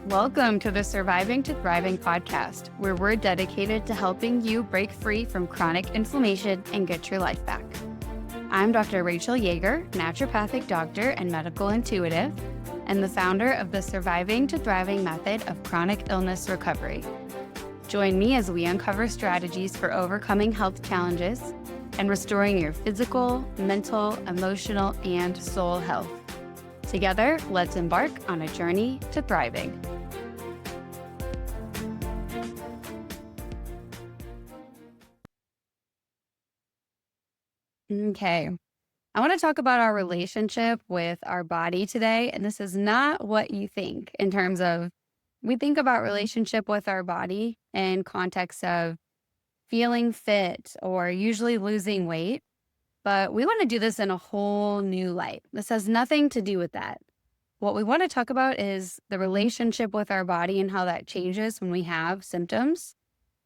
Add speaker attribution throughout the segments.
Speaker 1: Welcome to the Surviving to Thriving podcast, where we're dedicated to helping you break free from chronic inflammation and get your life back. I'm Dr. Rachel Yeager, naturopathic doctor and medical intuitive, and the founder of the Surviving to Thriving method of chronic illness recovery. Join me as we uncover strategies for overcoming health challenges and restoring your physical, mental, emotional, and soul health. Together, let's embark on a journey to thriving. Okay, I want to talk about our relationship with our body today. And this is not what you think in terms of, we think about relationship with our body in context of feeling fit or usually losing weight. But we want to do this in a whole new light. This has nothing to do with that. What we want to talk about is the relationship with our body and how that changes when we have symptoms,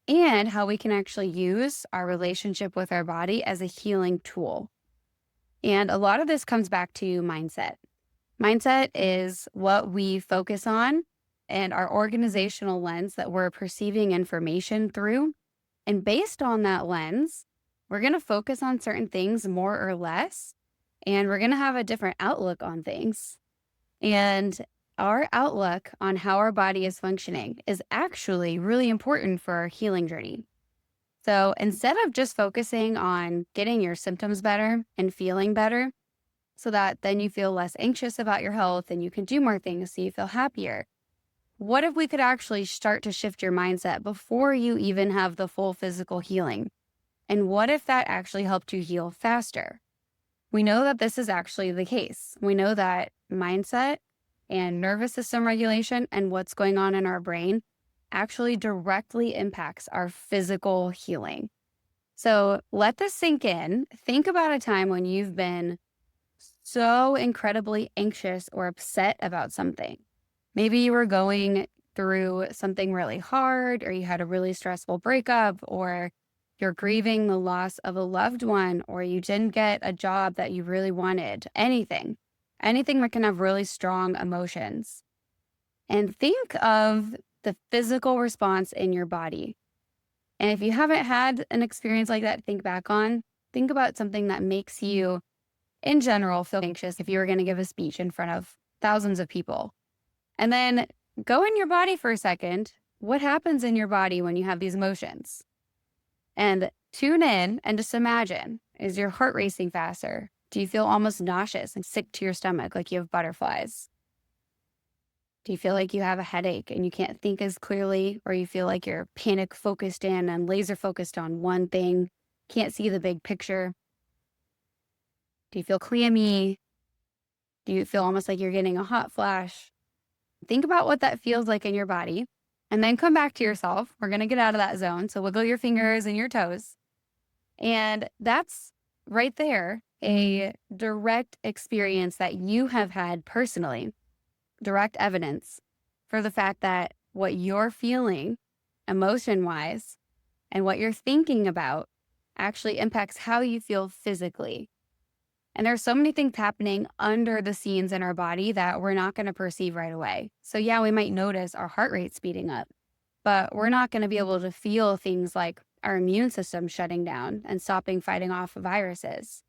Speaker 1: and how we can actually use our relationship with our body as a healing tool. And a lot of this comes back to mindset. Mindset is what we focus on and our organizational lens that we're perceiving information through. And based on that lens, we're going to focus on certain things more or less, and we're going to have a different outlook on things. And our outlook on how our body is functioning is actually really important for our healing journey. So instead of just focusing on getting your symptoms better and feeling better, so that then you feel less anxious about your health and you can do more things so you feel happier, what if we could actually start to shift your mindset before you even have the full physical healing? And what if that actually helped you heal faster? We know that this is actually the case. We know that mindset and nervous system regulation and what's going on in our brain actually directly impacts our physical healing. So let this sink in. Think about a time when you've been so incredibly anxious or upset about something. Maybe you were going through something really hard, or you had a really stressful breakup, or you're grieving the loss of a loved one, or you didn't get a job that you really wanted. Anything that can have really strong emotions. And think of the physical response in your body. And if you haven't had an experience like that to think about something that makes you, in general, feel anxious if you were going to give a speech in front of thousands of people. And then go in your body for a second. What happens in your body when you have these emotions? And tune in and just imagine, is your heart racing faster? Do you feel almost nauseous and sick to your stomach, like you have butterflies? Do you feel like you have a headache and you can't think as clearly, or you feel like you're panic focused in and laser focused on one thing, can't see the big picture? Do you feel clammy? Do you feel almost like you're getting a hot flash? Think about what that feels like in your body, and then come back to yourself. We're going to get out of that zone. So wiggle your fingers and your toes. And that's right there, a direct experience that you have had personally, direct evidence for the fact that what you're feeling emotion-wise and what you're thinking about actually impacts how you feel physically. And there's so many things happening under the scenes in our body that we're not going to perceive right away. So yeah, we might notice our heart rate speeding up, but we're not going to be able to feel things like our immune system shutting down and stopping fighting off viruses.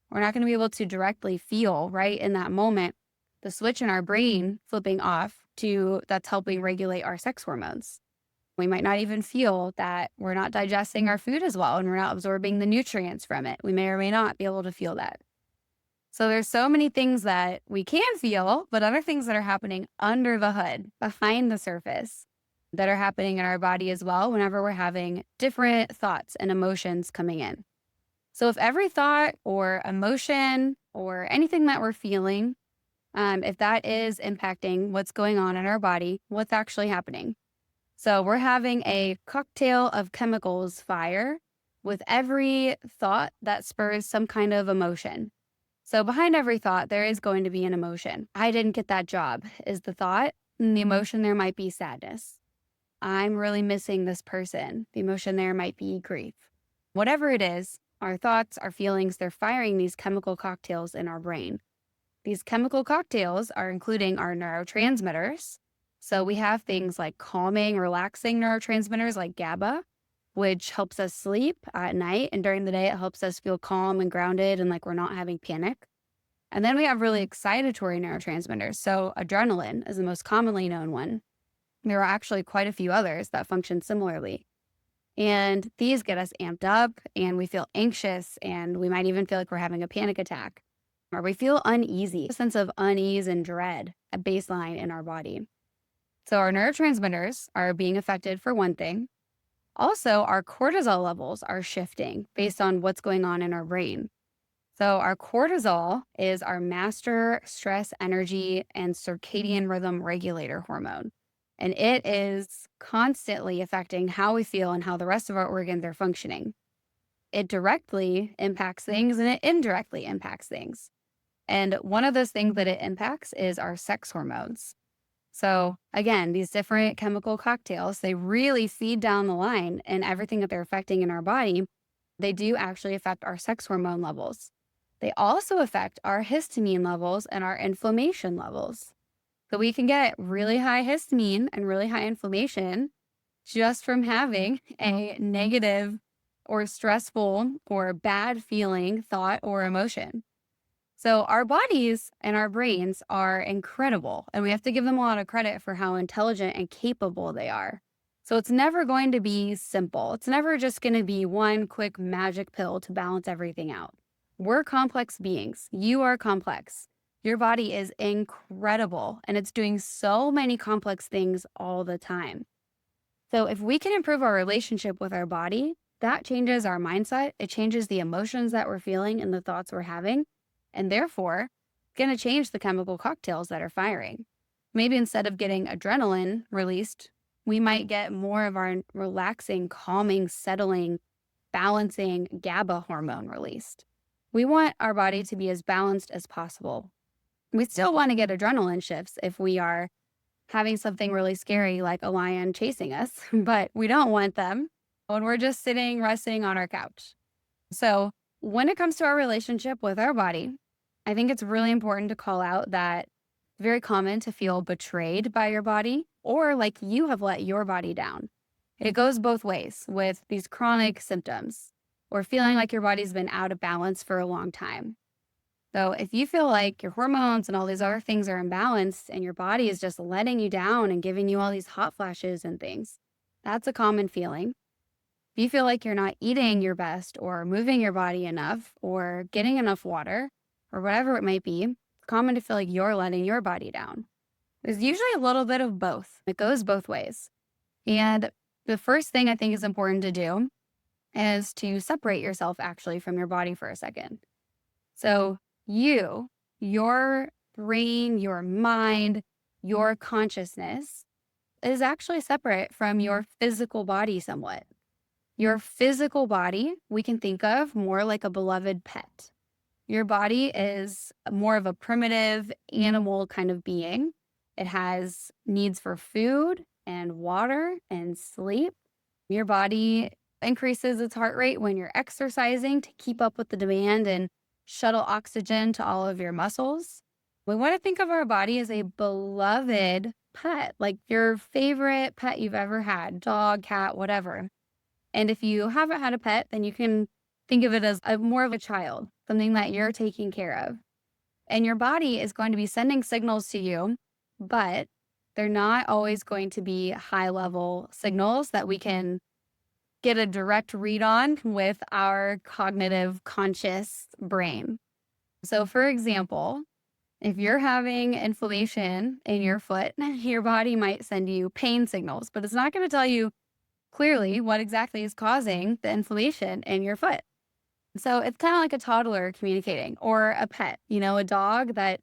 Speaker 1: We're not going to be able to directly feel right in that moment the switch in our brain flipping off to that's helping regulate our sex hormones. We might not even feel that we're not digesting our food as well and we're not absorbing the nutrients from it. We may or may not be able to feel that. So there's so many things that we can feel, but other things that are happening under the hood, behind the surface, that are happening in our body as well whenever we're having different thoughts and emotions coming in. So if every thought or emotion or anything that we're feeling, if that is impacting what's going on in our body, what's actually happening? So we're having a cocktail of chemicals fire with every thought that spurs some kind of emotion. So behind every thought, there is going to be an emotion. I didn't get that job is the thought. And the emotion there might be sadness. I'm really missing this person. The emotion there might be grief. Whatever it is, our thoughts, our feelings, they're firing these chemical cocktails in our brain. These chemical cocktails are including our neurotransmitters, So we have things like calming, relaxing neurotransmitters like GABA, which helps us sleep at night. And during the day, it helps us feel calm and grounded and like we're not having panic. And then we have really excitatory neurotransmitters. So adrenaline is the most commonly known one. There are actually quite a few others that function similarly. And these get us amped up and we feel anxious and we might even feel like we're having a panic attack or we feel uneasy, a sense of unease and dread, a baseline in our body. So our neurotransmitters are being affected for one thing. Also, our cortisol levels are shifting based on what's going on in our brain. So our cortisol is our master stress, energy, and circadian rhythm regulator hormone. And it is constantly affecting how we feel and how the rest of our organs are functioning. It directly impacts things and it indirectly impacts things. And one of those things that it impacts is our sex hormones. So again, these different chemical cocktails, they really feed down the line and everything that they're affecting in our body, they do actually affect our sex hormone levels. They also affect our histamine levels and our inflammation levels. So we can get really high histamine and really high inflammation just from having a negative or stressful or bad feeling, thought, or emotion. So our bodies and our brains are incredible, and we have to give them a lot of credit for how intelligent and capable they are. So it's never going to be simple. It's never just going to be one quick magic pill to balance everything out. We're complex beings. You are complex. Your body is incredible, and it's doing so many complex things all the time. So if we can improve our relationship with our body, that changes our mindset. It changes the emotions that we're feeling and the thoughts we're having. And therefore, going to change the chemical cocktails that are firing. Maybe instead of getting adrenaline released, we might get more of our relaxing, calming, settling, balancing GABA hormone released. We want our body to be as balanced as possible. We still want to get adrenaline shifts if we are having something really scary like a lion chasing us, but we don't want them when we're just sitting, resting on our couch. So when it comes to our relationship with our body, I think it's really important to call out that it's very common to feel betrayed by your body or like you have let your body down. It goes both ways with these chronic symptoms or feeling like your body's been out of balance for a long time. So if you feel like your hormones and all these other things are imbalanced and your body is just letting you down and giving you all these hot flashes and things, that's a common feeling. If you feel like you're not eating your best or moving your body enough or getting enough water or whatever it might be, it's common to feel like you're letting your body down. There's usually a little bit of both. It goes both ways. And the first thing I think is important to do is to separate yourself actually from your body for a second. So your brain, your mind, your consciousness is actually separate from your physical body somewhat. Your physical body, we can think of more like a beloved pet. Your body is more of a primitive animal kind of being. It has needs for food and water and sleep. Your body increases its heart rate when you're exercising to keep up with the demand and shuttle oxygen to all of your muscles. We want to think of our body as a beloved pet, like your favorite pet you've ever had, dog, cat, whatever. And if you haven't had a pet, then you can think of it as more of a child, something that you're taking care of. And your body is going to be sending signals to you, but they're not always going to be high level signals that we can get a direct read on with our cognitive conscious brain. So for example, if you're having inflammation in your foot, your body might send you pain signals, but it's not going to tell you clearly what exactly is causing the inflammation in your foot. So it's kind of like a toddler communicating or a pet, a dog that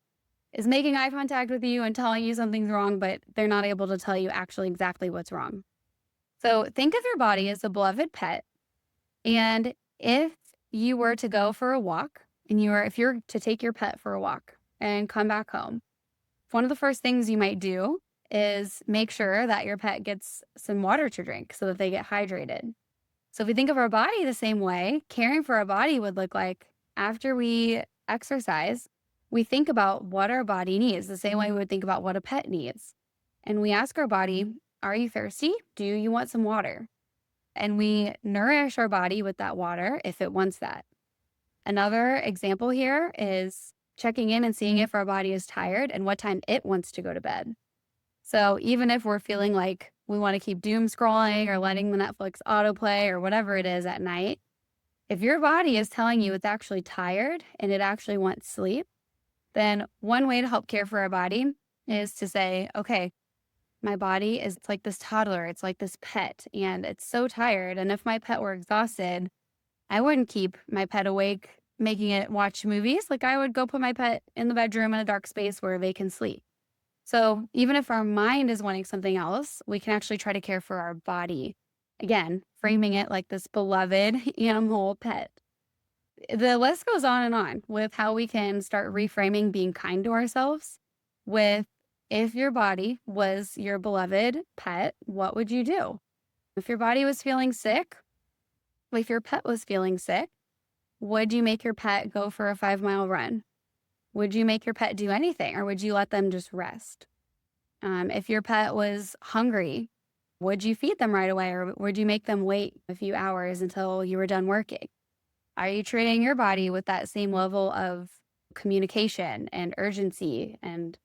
Speaker 1: is making eye contact with you and telling you something's wrong, but they're not able to tell you actually exactly what's wrong. So think of your body as a beloved pet. And if you were to go for a walk and if you're to take your pet for a walk and come back home, one of the first things you might do is make sure that your pet gets some water to drink so that they get hydrated. So if we think of our body the same way, caring for our body would look like after we exercise, we think about what our body needs the same way we would think about what a pet needs. and we ask our body, are you thirsty? Do you want some water? And we nourish our body with that water if it wants that. Another example here is checking in and seeing if our body is tired and what time it wants to go to bed. So even if we're feeling like we want to keep doom scrolling or letting the Netflix autoplay or whatever it is at night, if your body is telling you it's actually tired and it actually wants sleep, then one way to help care for our body is to say, okay, my body is it's like this toddler, it's like this pet, and it's so tired. And if my pet were exhausted, I wouldn't keep my pet awake, making it watch movies. Like I would go put my pet in the bedroom in a dark space where they can sleep. So even if our mind is wanting something else, we can actually try to care for our body. Again, framing it like this beloved animal pet. The list goes on and on with how we can start reframing being kind to ourselves with if your body was your beloved pet, what would you do? If your body was feeling sick, if your pet was feeling sick, would you make your pet go for a 5-mile run? Would you make your pet do anything or would you let them just rest? If your pet was hungry, would you feed them right away or would you make them wait a few hours until you were done working? Are you treating your body with that same level of communication and urgency and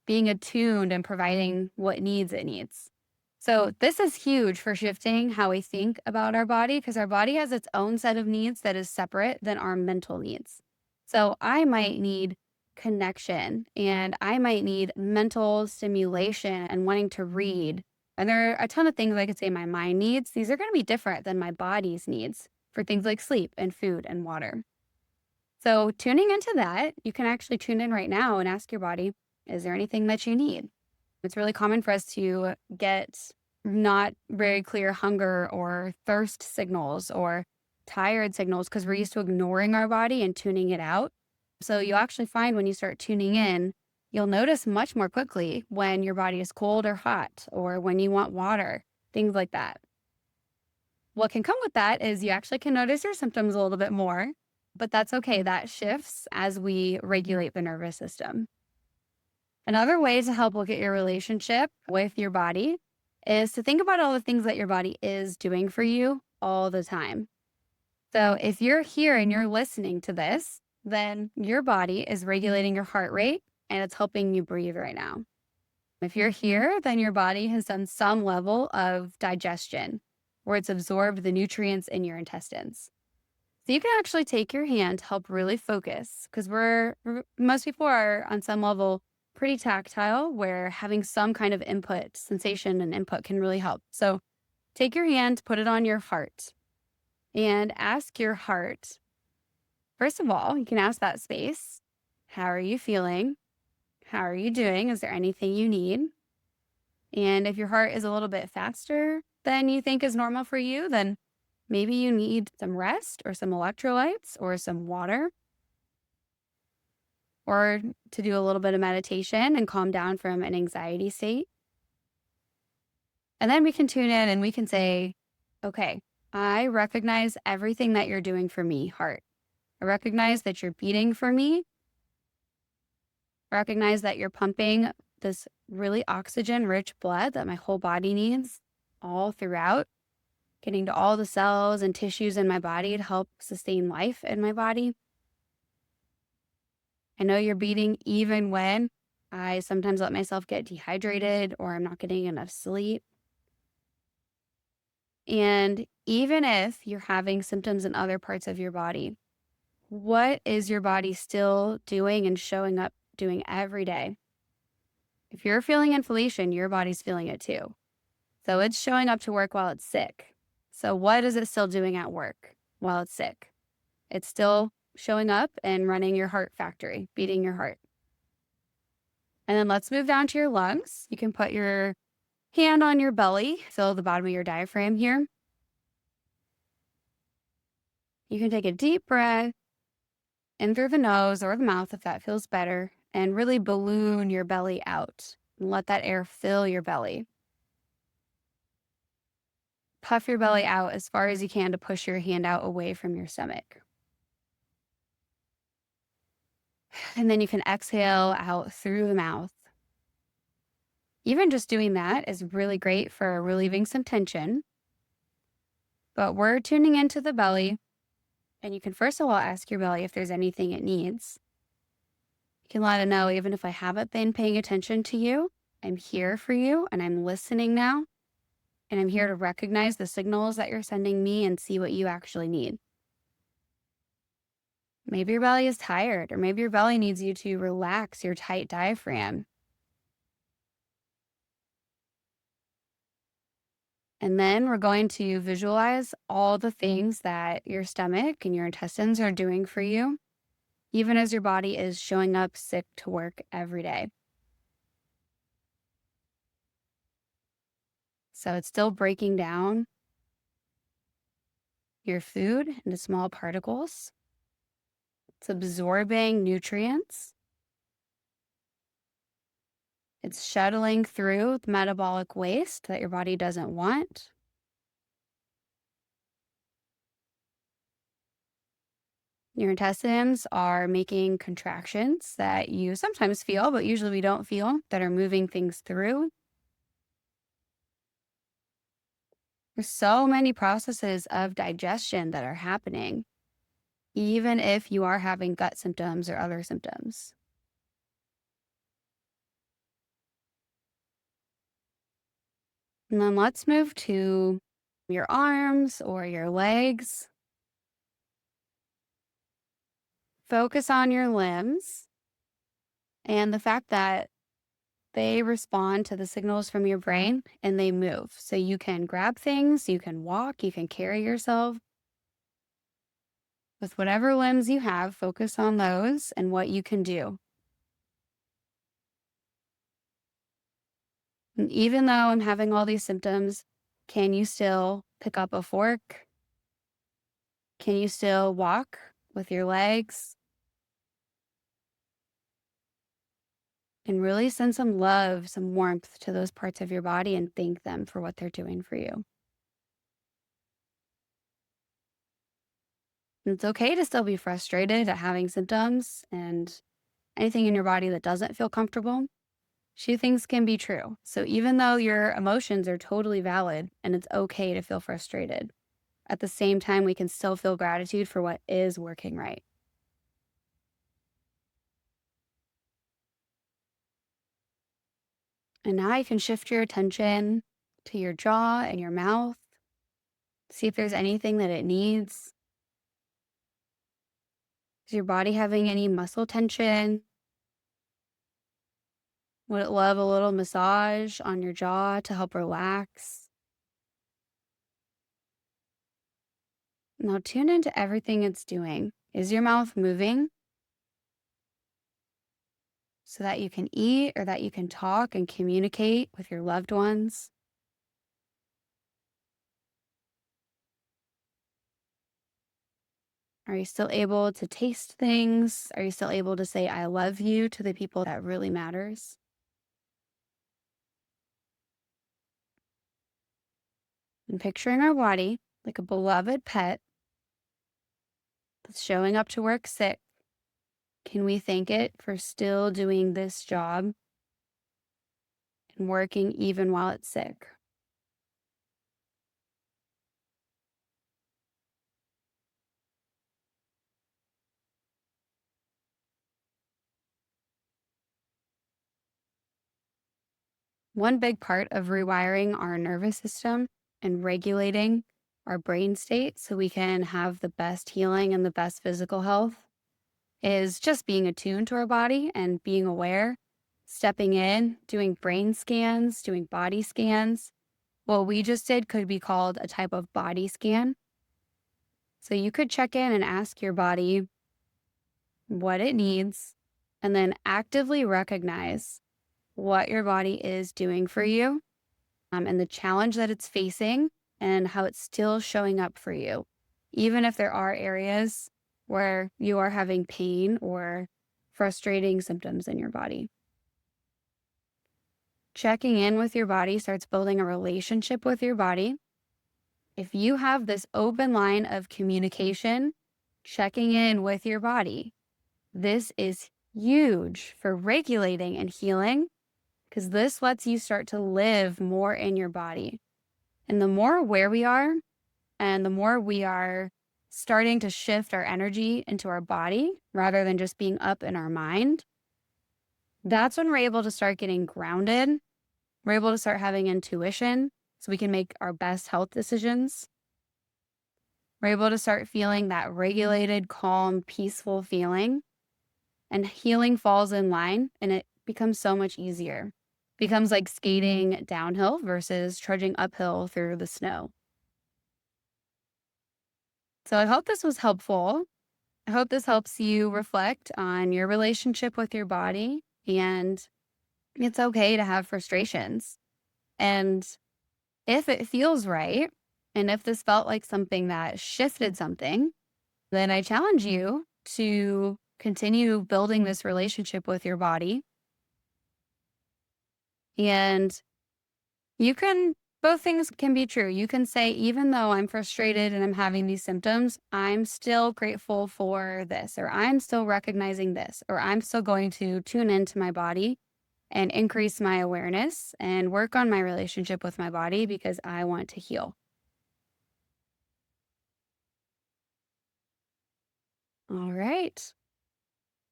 Speaker 1: being attuned and providing what needs it needs? So this is huge for shifting how we think about our body because our body has its own set of needs that is separate than our mental needs. So I might need connection and I might need mental stimulation and wanting to read. And there are a ton of things I could say my mind needs. These are going to be different than my body's needs for things like sleep and food and water. So tuning into that, you can actually tune in right now and ask your body, is there anything that you need? It's really common for us to get not very clear hunger or thirst signals or tired signals because we're used to ignoring our body and tuning it out. So you'll actually find when you start tuning in, you'll notice much more quickly when your body is cold or hot or when you want water, things like that. What can come with that is you actually can notice your symptoms a little bit more, but that's okay. That shifts as we regulate the nervous system. Another way to help look at your relationship with your body is to think about all the things that your body is doing for you all the time. So if you're here and you're listening to this, then your body is regulating your heart rate and it's helping you breathe right now. If you're here, then your body has done some level of digestion where it's absorbed the nutrients in your intestines. So you can actually take your hand to help really focus because most people are on some level pretty tactile where having some kind of input, sensation and input can really help. So take your hand, put it on your heart and ask your heart. First of all, you can ask that space, how are you feeling? How are you doing? Is there anything you need? And if your heart is a little bit faster than you think is normal for you, then maybe you need some rest or some electrolytes or some water or to do a little bit of meditation and calm down from an anxiety state. And then we can tune in and we can say, okay, I recognize everything that you're doing for me, heart. I recognize that you're beating for me. I recognize that you're pumping this really oxygen-rich blood that my whole body needs all throughout, getting to all the cells and tissues in my body to help sustain life in my body. I know you're beating even when I sometimes let myself get dehydrated or I'm not getting enough sleep. And even if you're having symptoms in other parts of your body, what is your body still doing and showing up doing every day? If you're feeling inflammation, your body's feeling it too. So it's showing up to work while it's sick. So what is it still doing at work while it's sick? It's still showing up and running your heart factory, beating your heart. And then let's move down to your lungs. You can put your hand on your belly, feel the bottom of your diaphragm here. You can take a deep breath in through the nose or the mouth if that feels better, and really balloon your belly out and let that air fill your belly. Puff your belly out as far as you can to push your hand out away from your stomach. And then you can exhale out through the mouth. Even just doing that is really great for relieving some tension. But we're tuning into the belly, and you can first of all ask your belly if there's anything it needs. You can let it know, even if I haven't been paying attention to you, I'm here for you and I'm listening now. And I'm here to recognize the signals that you're sending me and see what you actually need. Maybe your belly is tired, or maybe your belly needs you to relax your tight diaphragm. And then we're going to visualize all the things that your stomach and your intestines are doing for you, even as your body is showing up sick to work every day. So it's still breaking down your food into small particles. It's absorbing nutrients. It's shuttling through the metabolic waste that your body doesn't want. Your intestines are making contractions that you sometimes feel, but usually we don't feel, that are moving things through. There's so many processes of digestion that are happening, even if you are having gut symptoms or other symptoms. And then let's move to your arms or your legs. Focus on your limbs and the fact that they respond to the signals from your brain and they move. So you can grab things, you can walk, you can carry yourself. With whatever limbs you have, focus on those and what you can do. And even though I'm having all these symptoms, can you still pick up a fork? Can you still walk with your legs? And really send some love, some warmth to those parts of your body and thank them for what they're doing for you. And it's okay to still be frustrated at having symptoms and anything in your body that doesn't feel comfortable. Two things can be true. So even though your emotions are totally valid and it's okay to feel frustrated, at the same time, we can still feel gratitude for what is working right. And now you can shift your attention to your jaw and your mouth. See if there's anything that it needs. Is your body having any muscle tension? Would it love a little massage on your jaw to help relax? Now tune into everything it's doing. Is your mouth moving so that you can eat or that you can talk and communicate with your loved ones? Are you still able to taste things? Are you still able to say, I love you to the people that really matters? And picturing our body like a beloved pet that's showing up to work sick. Can we thank it for still doing this job and working even while it's sick? One big part of rewiring our nervous system and regulating our brain state so we can have the best healing and the best physical health is just being attuned to our body and being aware, stepping in, doing brain scans, doing body scans. What we just did could be called a type of body scan. So you could check in and ask your body what it needs and then actively recognize what your body is doing for you, and the challenge that it's facing and how it's still showing up for you, even if there are areas where you are having pain or frustrating symptoms in your body. Checking in with your body starts building a relationship with your body. If you have this open line of communication, checking in with your body, this is huge for regulating and healing because this lets you start to live more in your body. And the more aware we are, and the more we are starting to shift our energy into our body rather than just being up in our mind, that's when we're able to start getting grounded. We're able to start having intuition so we can make our best health decisions. We're able to start feeling that regulated, calm, peaceful feeling, and healing falls in line, and it becomes so much easier. It becomes like skating downhill versus trudging uphill through the snow. So I hope this was helpful. I hope this helps you reflect on your relationship with your body, and it's okay to have frustrations. And if it feels right, and if this felt like something that shifted something, then I challenge you to continue building this relationship with your body. And both things can be true. You can say, even though I'm frustrated and I'm having these symptoms, I'm still grateful for this, or I'm still recognizing this, or I'm still going to tune into my body and increase my awareness and work on my relationship with my body because I want to heal. All right.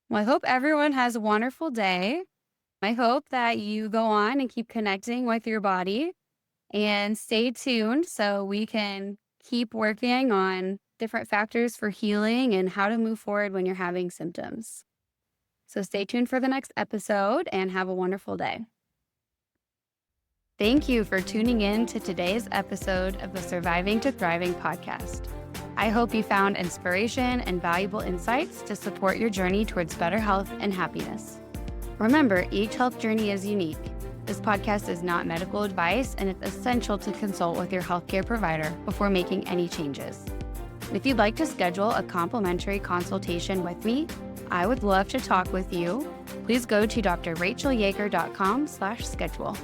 Speaker 1: Well, I hope everyone has a wonderful day. I hope that you go on and keep connecting with your body and stay tuned so we can keep working on different factors for healing and how to move forward when you're having symptoms. So stay tuned for the next episode and have a wonderful day. Thank you for tuning in to today's episode of the Surviving to Thriving podcast. I hope you found inspiration and valuable insights to support your journey towards better health and happiness. Remember, each health journey is unique. This podcast is not medical advice, and it's essential to consult with your healthcare provider before making any changes. If you'd like to schedule a complimentary consultation with me, I would love to talk with you. Please go to drrachelyager.com/schedule.